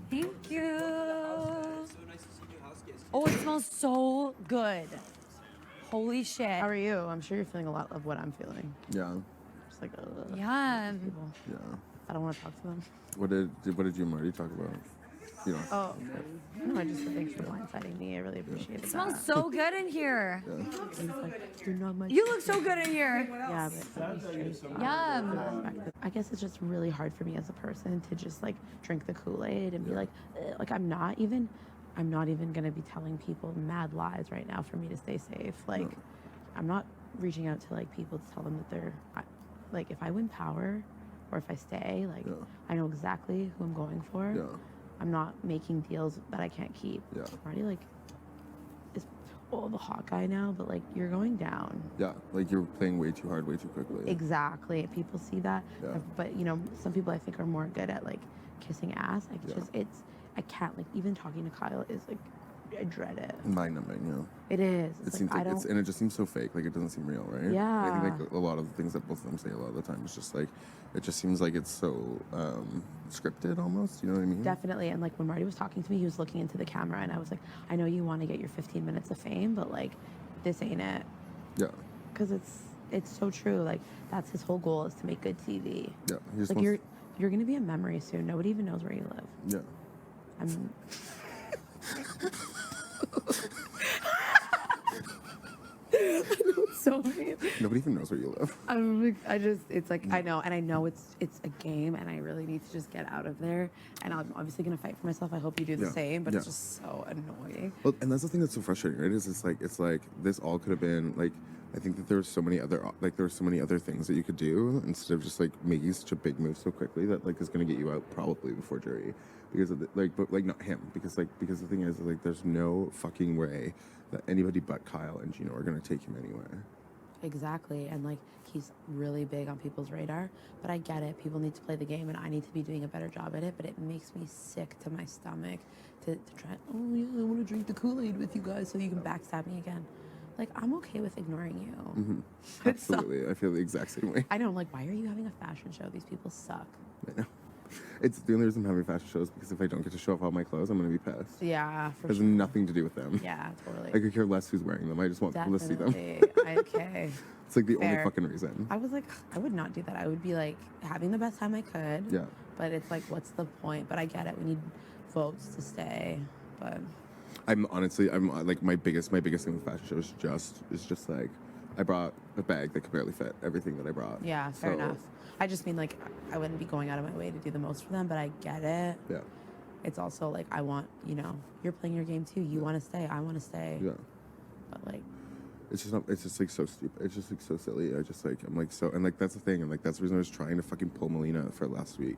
Thank you. Oh, it smells so good. Holy shit. How are you? I'm sure you're feeling a lot of what I'm feeling. Yeah. Just like, Yeah. people. Yeah. I don't want to talk to them. What did you and Marty talk about? You know. Oh, no, I just said thanks for blindsiding me. I really appreciate it. It smells so good in here. Yeah. You look so good in here. Yeah, but Yum. I guess it's just really hard for me as a person to just like drink the Kool-Aid and be like I'm not even gonna be telling people mad lies right now for me to stay safe. Like, No. I'm not reaching out to like people to tell them that they're like, if I win power or if I stay, like I know exactly who I'm going for. Yeah. I'm not making deals that I can't keep. Yeah. Marty like is the hot guy now, but like you're going down. Yeah. Like you're playing way too hard, way too quickly. Exactly. People see that. Yeah. But you know, some people I think are more good at like kissing ass. Like I can't, like, even talking to Kyle is like, I dread it. Mind numbing, yeah. It is. It seems like and it just seems so fake. Like it doesn't seem real, right? Yeah. I think like a lot of the things that both of them say a lot of the time is just like, it just seems like it's so scripted almost. You know what I mean? Definitely. And like when Marty was talking to me, he was looking into the camera, and I was like, I know you want to get your 15 minutes of fame, but like, this ain't it. Yeah. Because it's so true. Like that's his whole goal, is to make good TV. Yeah. He just Like wants, you're gonna be a memory soon. Nobody even knows where you live. Yeah. I'm. So weird. Nobody even knows where you live. It's like, I know, and I know it's a game, and I really need to just get out of there. And I'm obviously gonna fight for myself. I hope you do the same, but it's just so annoying. Well, and that's the thing that's so frustrating, right? Is it's like this all could have been like, I think that there's so many other things that you could do instead of just like making such a big move so quickly that like is gonna get you out probably before jury, because of but like not him, because the thing is like there's no fucking way that anybody but Kyle and Gino are gonna take him anywhere. Exactly, and like he's really big on people's radar, but I get it. People need to play the game, and I need to be doing a better job at it. But it makes me sick to my stomach to try. Oh yeah, I want to drink the Kool-Aid with you guys so you can backstab me again. Like, I'm okay with ignoring you. Mm-hmm. Absolutely, I feel the exact same way. I know. I'm like, why are you having a fashion show? These people suck. I know. It's the only reason I'm having fashion shows, because if I don't get to show off all my clothes, I'm gonna be pissed. Yeah, for It has sure. nothing to do with them. Yeah, totally. I could care less who's wearing them. I just want people to see them. Okay. It's like the Fair. only fucking reason. I was like, I would not do that. I would be like having the best time I could. Yeah. But it's like, what's the point? But I get it. We need votes to stay. But I'm like my biggest thing with fashion shows is just like, I brought a bag that could barely fit everything that I brought. yeah, fair enough. I just mean, like, I wouldn't be going out of my way to do the most for them, but I get it. Yeah. It's also like, I want, you're playing your game too. You want to stay. I want to stay. Yeah. But like, It's just like so stupid. It's just like so silly. I'm like so, and like that's the thing, and like that's the reason I was trying to fucking pull Melina for last week,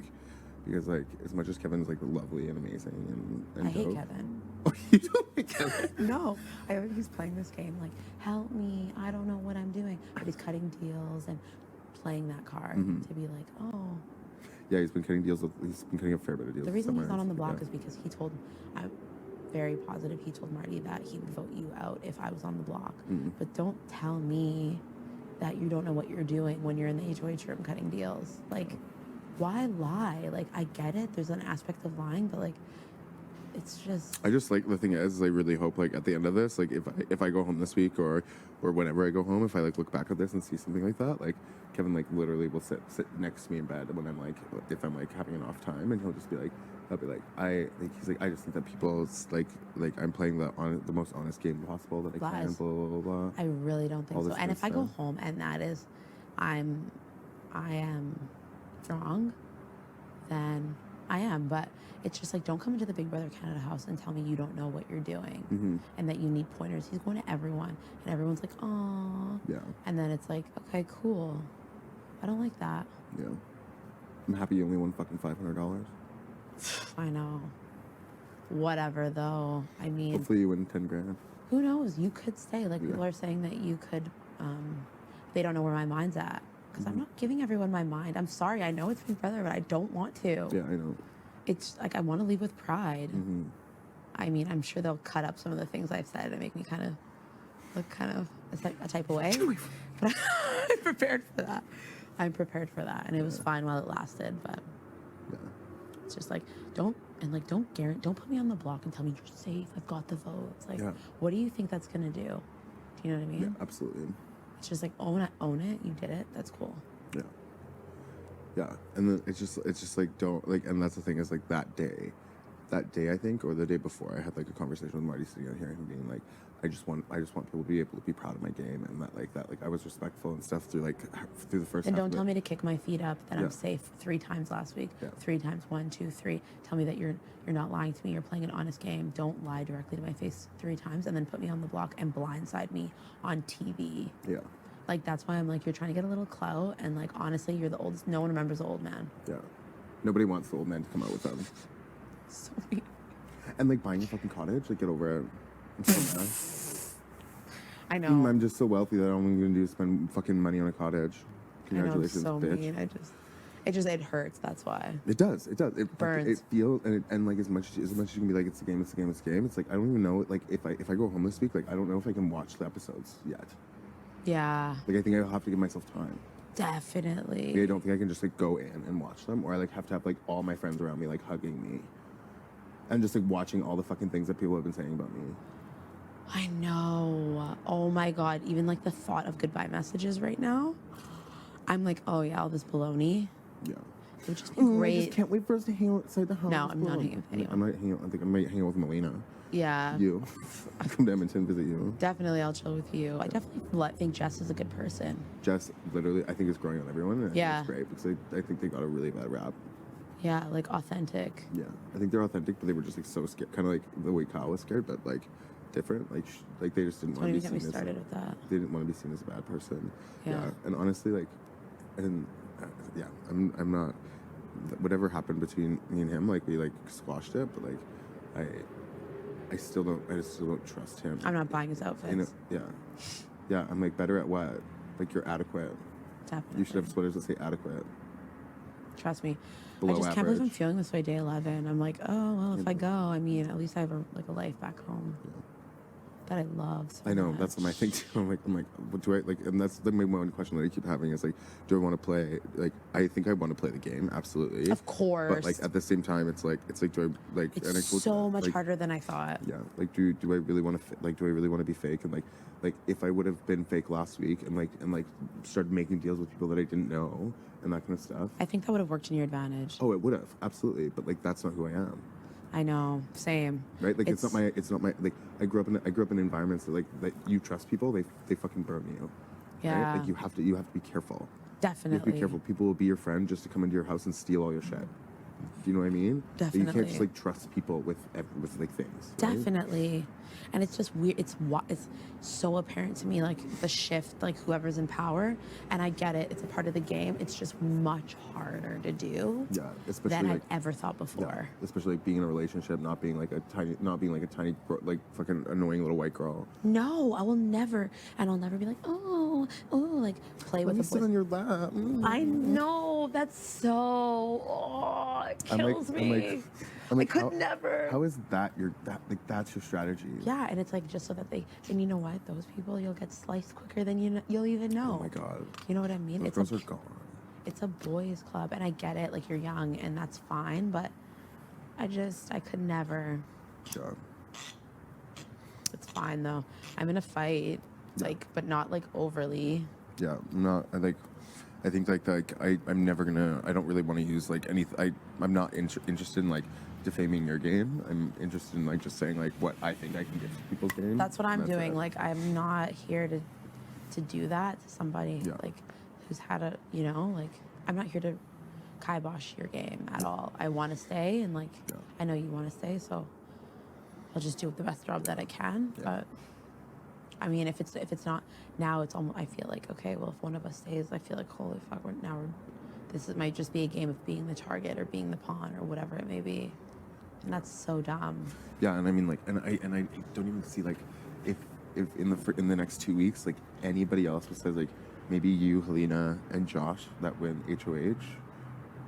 because like as much as Kevin's like lovely and amazing and I hate dope- Kevin. Oh, you don't hate Kevin? No, I think he's playing this game like, help me, I don't know what I'm doing. But he's cutting deals and playing that card to be like, oh. Yeah, he's been cutting a fair bit of deals. The reason he's not on the block yeah. is because I'm very positive he told Marty that he would vote you out if I was on the block. But don't tell me that you don't know what you're doing when you're in the HOH room cutting deals. Like, why lie? Like, I get it. There's an aspect of lying, but like, it's just. I just like, the thing is I really hope like at the end of this, like if I go home this week or whenever I go home, if I like look back at this and see something like that, like Kevin like literally will sit next to me in bed when I'm like, if I'm like having an off time, and he'll just be like, he's like, I just think that people's like I'm playing the most honest game possible that I can, blah blah blah blah. I really don't think so. And if I go home and that is, I am wrong, then I am. But it's just like, don't come into the Big Brother Canada house and tell me you don't know what you're doing and that you need pointers. He's going to everyone, and everyone's like, "Aw." Yeah. And then it's like, okay, cool. I don't like that. Yeah. I'm happy you only won fucking $500. I know. Whatever, though. I mean, Hopefully you win 10 grand. who knows? You could stay. Like, people are saying that you could. They don't know where my mind's at, because I'm not giving everyone my mind. I'm sorry. I know it's Big Brother, but I don't want to. Yeah, I know. It's like, I want to leave with pride. I mean, I'm sure they'll cut up some of the things I've said and make me kind of look a type of way. But I'm prepared for that. And it was fine while it lasted, but Yeah. it's just like, don't put me on the block and tell me you're safe. I've got the votes. Like, Yeah. what do you think that's gonna do? Do you know what I mean? Yeah, absolutely. It's just like, own it. You did it. That's cool. Yeah. Yeah. And then it's just like, don't, like, and that's the thing is like that day, I think, or the day before, I had like a conversation with Marty sitting out here and being like, I just want people to be able to be proud of my game, and that I was respectful and stuff through the first. And half don't of tell it. me to kick my feet up that Yeah. I'm safe 3 times last week. Yeah. 3 times, 1, 2, 3. Tell me that you're not lying to me. You're playing an honest game. Don't lie directly to my face 3 times and then put me on the block and blindside me on TV. Yeah. Like, that's why I'm like, you're trying to get a little clout, and like, honestly, you're the oldest. No one remembers the old man. Yeah. Nobody wants the old man to come out with them. So weird. And like buying a fucking cottage, like get over it. I'm so mad. I know. I'm just so wealthy that all I'm gonna do is spend fucking money on a cottage. Congratulations, I know, I'm so bitch. mean. It hurts. That's why. It does. It Burns. It feels and like as much as you can be like it's a game. It's like I don't even know. Like if I go home this week, like I don't know if I can watch the episodes yet. Yeah. Like I think I'll have to give myself time. Definitely. Like, I don't think I can just like go in and watch them, or I like have to have like all my friends around me like hugging me, and just like watching all the fucking things that people have been saying about me. I know. Oh my God. Even like the thought of goodbye messages right now, I'm like, oh yeah, all this baloney. Yeah. It would just be I great. just can't wait for us to hang out outside the house. No, I'm not hanging with anyone. I'm not hanging out. I think I might hang out with Melina. Yeah. You. Come to Edmonton, visit you. Definitely, I'll chill with you. I definitely think Jess is a good person. Jess, literally, I think is growing on everyone. And Yeah. It's great because I think they got a really bad rap. Yeah, like authentic. Yeah. I think they're authentic, but they were just like so scared. Kind of like the way Kyle was scared, but like different. Like they just didn't Don't want to even be get me seen as. started with that. They didn't want to be seen as a bad person. Yeah. And honestly, like, and yeah, I'm not. Whatever happened between me and him, like we like squashed it, but like I still don't trust him. I'm not buying his outfits. You know, yeah. I'm like better at what? Like you're adequate. Definitely. You should have sweaters that say adequate. Trust me. Below I just can't believe I'm average. feeling this way day 11. I'm like, oh, well, if I go, I mean, at least I have a life back home that I love so I know much. that's what I think too. I'm like, what do I like? And that's like my one question that I keep having is like, do I want to play? Like, I think I want to play the game, absolutely. Of course. But like at the same time, it's like, do I like? It's and I told you so that, much like, harder than I thought. Yeah, like do I really want to do I really want to be fake and like if I would have been fake last week and like started making deals with people that I didn't know and that kind of stuff. I think that would have worked in your advantage. Oh, it would have absolutely, but like that's not who I am. I know. Same. Right? Like it's not my like I grew up in environments that like that you trust people, they fucking burn you. Yeah. Right? Like you have to be careful. You Definitely. have to be careful. People will be your friend just to come into your house and steal all your shit. Do you know what I mean? Like, you can't Definitely. just like trust people with like things. Right? Definitely. And it's just weird. It's so apparent to me, like the shift, like whoever's in power. And I get it. It's a part of the game. It's just much harder to do Yeah, especially than like I'd ever thought before. yeah, especially like being in a relationship, not being like a tiny like fucking annoying little white girl. No, I will never. And I'll never be like, oh, like play Let with me a sit boy. on your lap. I know. That's so. It kills me. I could never. How is that that's your strategy? Yeah, and it's like just so that and you know what? Those people, you'll get sliced quicker than you'll even know. Oh my god. You know what I mean? Those girls are gone. It's a boys' club, and I get it. Like you're young, and that's fine. But I could never. Yeah. It's fine though. I'm in a fight, but not like overly. Yeah. I think I'm never gonna. I don't really want to use like any. I'm not interested in like defaming your game. I'm interested in like just saying like what I think I can give to people's game. That's what I'm and doing. it. Like I'm not here to do that to somebody Yeah. like who's had like I'm not here to kibosh your game at all. I want to stay, and like Yeah. I know you want to stay, so I'll just do the best job that I can. Yeah. But I mean, if it's not now, it's almost. I feel like okay, well, if one of us stays, I feel like holy fuck, this might just be a game of being the target or being the pawn or whatever it may be, and that's so dumb. Yeah, and I mean like, and I don't even see like, if in the next 2 weeks like anybody else besides like maybe you, Helena, and Josh that win HOH,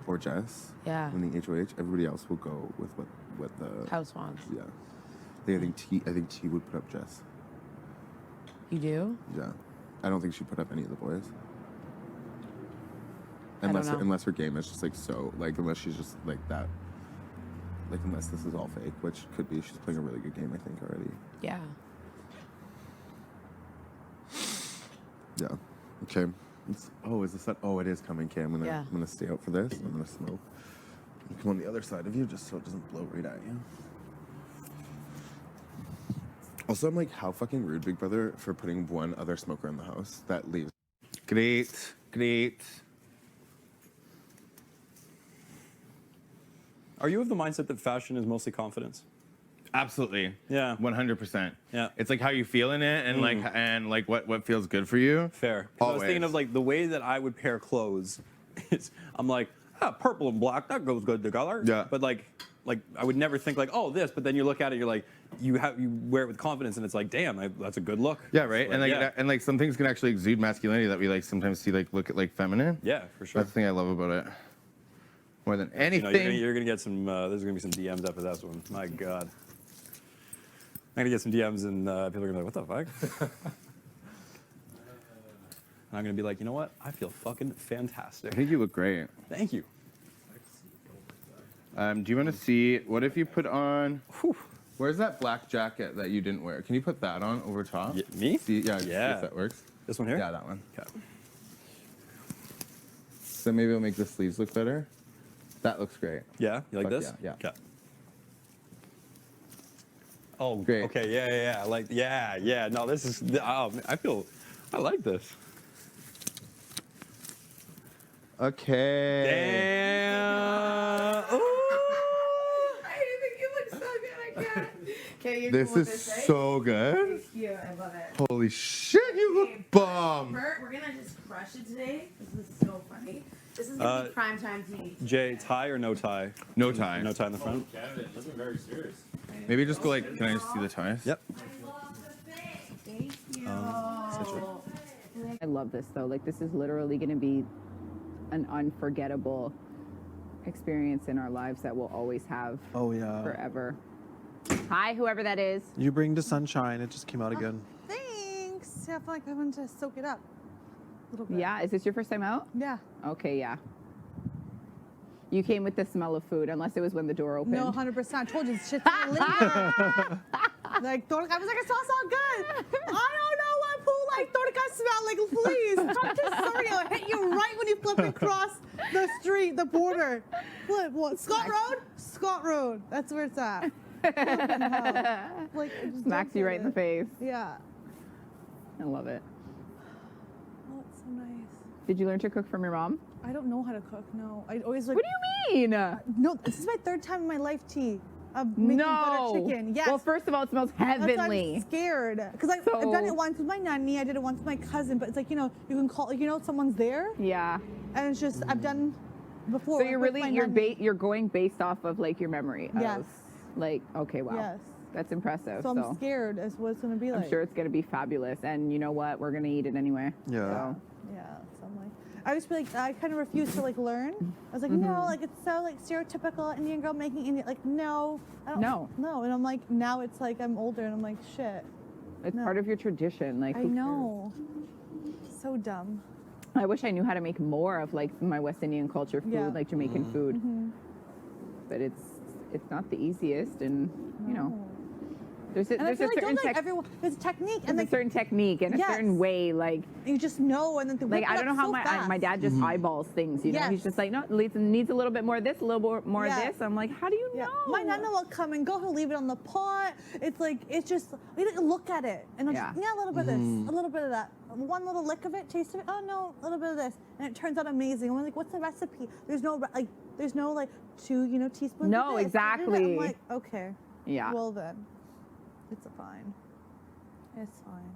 or Jess, Yeah. win the HOH, everybody else will go with what the House wants. Yeah, I think T would put up Jess. You do? Yeah, I don't think she'd put up any of the boys. I don't know. Unless her game is just like so like unless she's just like that Like, unless this is all fake, which could be. She's playing a really good game, I think, already. Yeah. Yeah. Okay. Is the sun? Oh, it is coming, Cam. I'm gonna stay out for this. I'm gonna smoke. Come on the other side of you, just so it doesn't blow right at you. Also, I'm like, how fucking rude, Big Brother, for putting one other smoker in the house that leaves. Great. Are you of the mindset that fashion is mostly confidence? Absolutely. Yeah. 100%. Yeah. It's like how you feel in it and like what feels good for you. Fair. 'Cause I was thinking Always. of like the way that I would pair clothes. I'm like, purple and black, that goes good together. Yeah. But like I would never think like, oh, this. But then you look at it, you're like, you wear it with confidence, and it's like, damn, that's a good look. Yeah, right. Like, And like some things can actually exude masculinity that we like sometimes see like look at like feminine. Yeah, for sure. That's the thing I love about it. More than You anything. know, you're gonna get some. There's gonna be some DMs after this one. My God. I'm gonna get some DMs and people are gonna be like, what the fuck? And I'm gonna be like, you know what? I feel fucking I fantastic. think you look great. Thank you. Do you want to see? What if you put on? Where's that black jacket that you didn't wear? Can you put that on over top? Me? See, yeah. See Yeah. if that works. This one here? Yeah, that one. Okay. So maybe it'll make the sleeves look better. That looks great. Yeah, you like Fuck this? yeah. Okay. Oh, Great. okay, yeah. Like, yeah. No, this is. I like this. Okay. Damn. Ooh. I think you look so good. I can't. Okay, you're This cool with is this, right? so good. Thank you. I love it. Holy shit, you look bomb. We're gonna just crush it today. This is so funny. This is gonna be prime time TV. Jay, tie or no tie? No tie. No tie in the front. Looking very serious. Maybe just go like. Can I just see the ties? Yep. Thank you. I love this though. Like this is literally going to be an unforgettable experience in our lives that we'll always have Oh yeah. forever. Hi, whoever that is. You bring the sunshine. It just came out again. Thanks. I feel like I want to soak it up a little bit. Yeah, is this your first time out? Yeah. Okay, yeah. You came with the smell of food, unless it was when the door opened. No, 100%. I told you, this shit's gonna linger. Like, I was like, it smells so good. I don't know what pool like Torca smell. Like, please, I'm just sorry. I'll hit you right when you flip across the street, the border. What? Scott Road? Scott Road. That's where it's at. Fucking hell. Like, I just Smacks don't you get right in the it. face. Yeah. I love it. Oh, it's so nice. Did you learn to cook from your mom? I don't know how to cook. No, I always like. What do you mean? No, this is my third time in my life, T. Of making butter chicken. Yes. Well, first of all, it smells That's why heavenly. I'm scared because I've done it once with my nanny. I did it once with my cousin, but it's like, you know, you can call, you know, someone's there, Yeah. and it's just I've done before. So you're with really my nanny. you're going based off of like your memory. Yes. Of, like okay, wow. Yes. That's impressive. So I'm scared as what it's gonna be like. I'm sure it's gonna be fabulous, and you know what? We're gonna eat it anyway. Yeah. So. Yeah. So I'm like, I just feel like I kind of refuse to like learn. I was like, no, like it's so like stereotypical Indian girl making Indian. Like no, I don't, No. no. And I'm like, now it's like I'm older, and I'm like, shit. It's No. part of your tradition. Like I who cares? know. So dumb. I wish I knew how to make more of like my West Indian culture food, Yeah. like Jamaican food. But it's not the easiest, and you know, there's a, And I there's feel a like certain don't like everyone. There's a technique, and there's like a certain technique and a Yes. certain way, like. you just know, and then they Like whip I it don't know up how so my fast. dad just eyeballs things, you know. Yes. He's just like, no, it needs a little bit more of this, a little more Yeah. of this. I'm like, how do you Yeah. know? My nana will come and go. He'll leave it on the pot. It's like it's just we didn't look at it, and I'm just, Yeah. a little bit of this, a little bit of that, one little lick of it, taste of it. Oh no, a little bit of this, and it turns out amazing. And we're like, what's the recipe? There's no like 2 teaspoons. No, of this. exactly. I'm like, okay. Yeah. Well then, it's fine. It's fine.